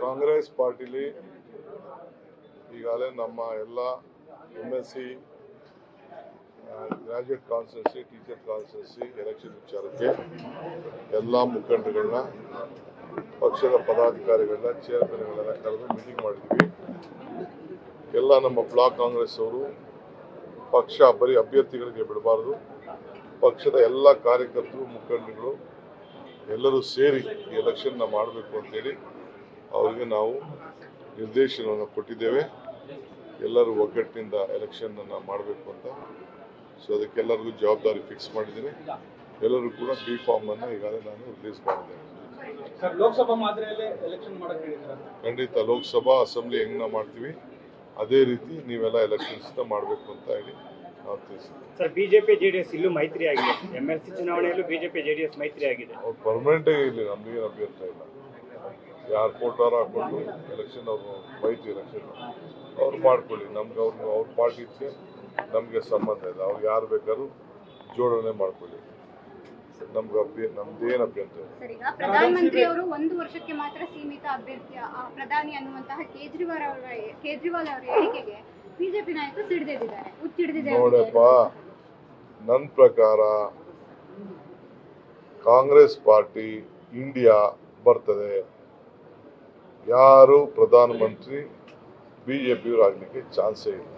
ಕಾಂಗ್ರೆಸ್ ಪಾರ್ಟಿಲಿ ಈಗಾಗಲೇ ನಮ್ಮ ಎಲ್ಲ MSc graduate constituency teacher constituency election ವಿಚಾರಕ್ಕೆ ಎಲ್ಲ ಮುಖಂಡರುಗಳನ್ನ ಪಕ್ಷದ ಪದಾಧಿಕಾರಿಗಳನ್ನ ಚೇರ್ಮನ್ಗಳನ್ನ ಕರೆದು ಮೀಟಿಂಗ್ ಮಾಡಿದ್ವಿ. ಎಲ್ಲ ನಮ್ಮ ಬ್ಲಾಕ್ ಕಾಂಗ್ರೆಸ್ ಅವರು ಪಕ್ಷ ಬರೀ ಅಭ್ಯರ್ಥಿಗಳಿಗೆ ಬಿಡಬಾರ್ದು, ಪಕ್ಷದ ಎಲ್ಲ ಕಾರ್ಯಕರ್ತರು ಮುಖಂಡರುಗಳು ಎಲ್ಲರೂ ಸೇರಿ ಈ ಎಲೆಕ್ಷನ್ನ ಮಾಡಬೇಕು ಅಂತೇಳಿ ಅವರಿಗೆ ನಾವು ನಿರ್ದೇಶನವನ್ನು ಕೊಟ್ಟಿದ್ದೇವೆ. ಎಲ್ಲರೂ ಒಗ್ಗಟ್ಟಿನಿಂದ ಎಲೆಕ್ಷನನ್ನು ಮಾಡಬೇಕು ಅಂತ. ಸೊ ಅದಕ್ಕೆಲ್ಲರಿಗೂ ಜವಾಬ್ದಾರಿ ಫಿಕ್ಸ್ ಮಾಡಿದ್ದೀನಿ. ಎಲ್ಲರೂ ಕೂಡ ಬಿ ಫಾರ್ಮ್ ಅನ್ನು ಈಗಾಗಲೇ ನಾನು ರಿಲೀಸ್ ಮಾಡಿದ್ದೇನೆ. ಲೋಕಸಭಾ ಮಾದರಿಯಲ್ಲೇ ಎಲೆಕ್ಷನ್ ಮಾಡಕ್ಕೆ ಹೇಳಿದ್ದಾರೆ. ಖಂಡಿತ ಲೋಕಸಭಾ ಅಸೆಂಬ್ಲಿ ಹೆಂಗ್ ನಾವು ಮಾಡ್ತೀವಿ ಅದೇ ರೀತಿ ನೀವೆಲ್ಲ ಎಲೆಕ್ಷನ್ಸ್ ಮಾಡಬೇಕು ಅಂತ ಹೇಳಿ ನಾವು ತಿಳಿಸಿದ್ವಿ. ಸರ್, ಬಿಜೆಪಿ ಜೆಡಿಎಸ್ ಇಲ್ಲೂ ಮೈತ್ರಿ ಆಗಿದೆ. MLC ಚುನಾವಣೆಯಲ್ಲೂ ಬಿಜೆಪಿ ಜೆಡಿಎಸ್ ಮೈತ್ರಿ ಆಗಿದೆ. ಅವ್ರು ಪರ್ಮನೆಂಟೇ ಇಲ್ಲಿ ನಮಗೇನು ಅಭ್ಯರ್ಥ ಇಲ್ಲ. ಯಾರು ಫೋಟೋರ ಹಾಕೊಂಡು ಎಲೆಕ್ಷನ್ ಅವರು ಮೈತ್ರಿ ಎಲೆಕ್ಷನ್ ಅವ್ರು ಮಾಡ್ಕೊಳ್ಳಿ. ನಮ್ಗೆ ಅವ್ರ ಪಾರ್ಟಿಗೆ ನಮಗೆ ಸಂಬಂಧ ಇಲ್ಲ. ಅವ್ರು ಯಾರು ಬೇಕಾದ್ರೂ ಜೋಡಣೆ ಮಾಡ್ಕೊಳ್ಳಿ. ನಮ್ದೇನು ಅಭ್ಯಂತರ ಇಲ್ಲ. ಸರ್, ಈಗ ಪ್ರಧಾನಮಂತ್ರಿ ಅವರು 1 ವರ್ಷಕ್ಕೆ ಮಾತ್ರ ಸೀಮಿತ ಅಭ್ಯರ್ಥಿ ಪ್ರಧಾನಿ ಅನ್ನುವಂತಹ ಕೇಜ್ರಿವಾಲ್ ಅವರ ಹೇಳಿಕೆಗೆ ಬಿಜೆಪಿ ನಾಯಕರು ಸಿಡಿದಿದ್ದಾರೆ, ಹುಚ್ಚಿಡಿದಿದ್ದಾರೆ. ನೋಡಪ್ಪ, ನನ್ನ ಪ್ರಕಾರ ಕಾಂಗ್ರೆಸ್ ಪಾರ್ಟಿ ಇಂಡಿಯಾ ಬರ್ತದೆ. ಯಾರು ಪ್ರಧಾನಮಂತ್ರಿ ಬಿಜೆಪಿಯವರು ಆಗಲಿಕ್ಕೆ ಚಾನ್ಸೇ ಇಲ್ಲ.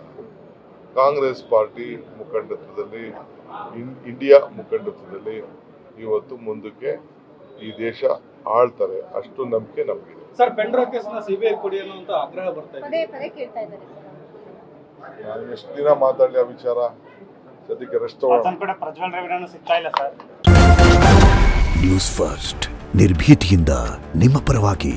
ಕಾಂಗ್ರೆಸ್ ಪಾರ್ಟಿ ಮುಖಂಡತ್ವದಲ್ಲಿ ಇಂಡಿಯಾ ಮುಖಂಡತ್ವದಲ್ಲಿ ಇವತ್ತು ಮುಂದಕ್ಕೆ ಈ ದೇಶ ಆಳ್ತಾರೆ. ಅಷ್ಟು ನಂಬಿಕೆ ನಮಗಿದೆ. ಸರ್, ಪೆಂಡ್ರಾ ಕೇಸ್ನ ಸಿಬಿಐ ಕೊಡಿ ಅನ್ನುವಂತ ಆಗ್ರಹ ಬರ್ತಾ ಇದೆ. ಪದೇ ಪದೇ ಕೇಳ್ತಾ ಇದ್ದಾರೆ. ನಾನು ಎಷ್ಟು ದಿನ ಮಾತಾಡಲಿ ಆ ವಿಚಾರ, ಸದ್ಯಕ್ಕೆ ರೆಸ್ಟ್ ತಗೊಳ್ಳೋಣ. ಪ್ರಜ್ವಲ್ ರೇವಣ್ಣನೂ ಸಿಗ್ತಾ ಇಲ್ಲ ಸರ್. ನ್ಯೂಸ್ ಫಸ್ಟ್ ನಿರ್ಭೀತಿಯಿಂದ ನಿಮ್ಮ ಪರವಾಗಿ.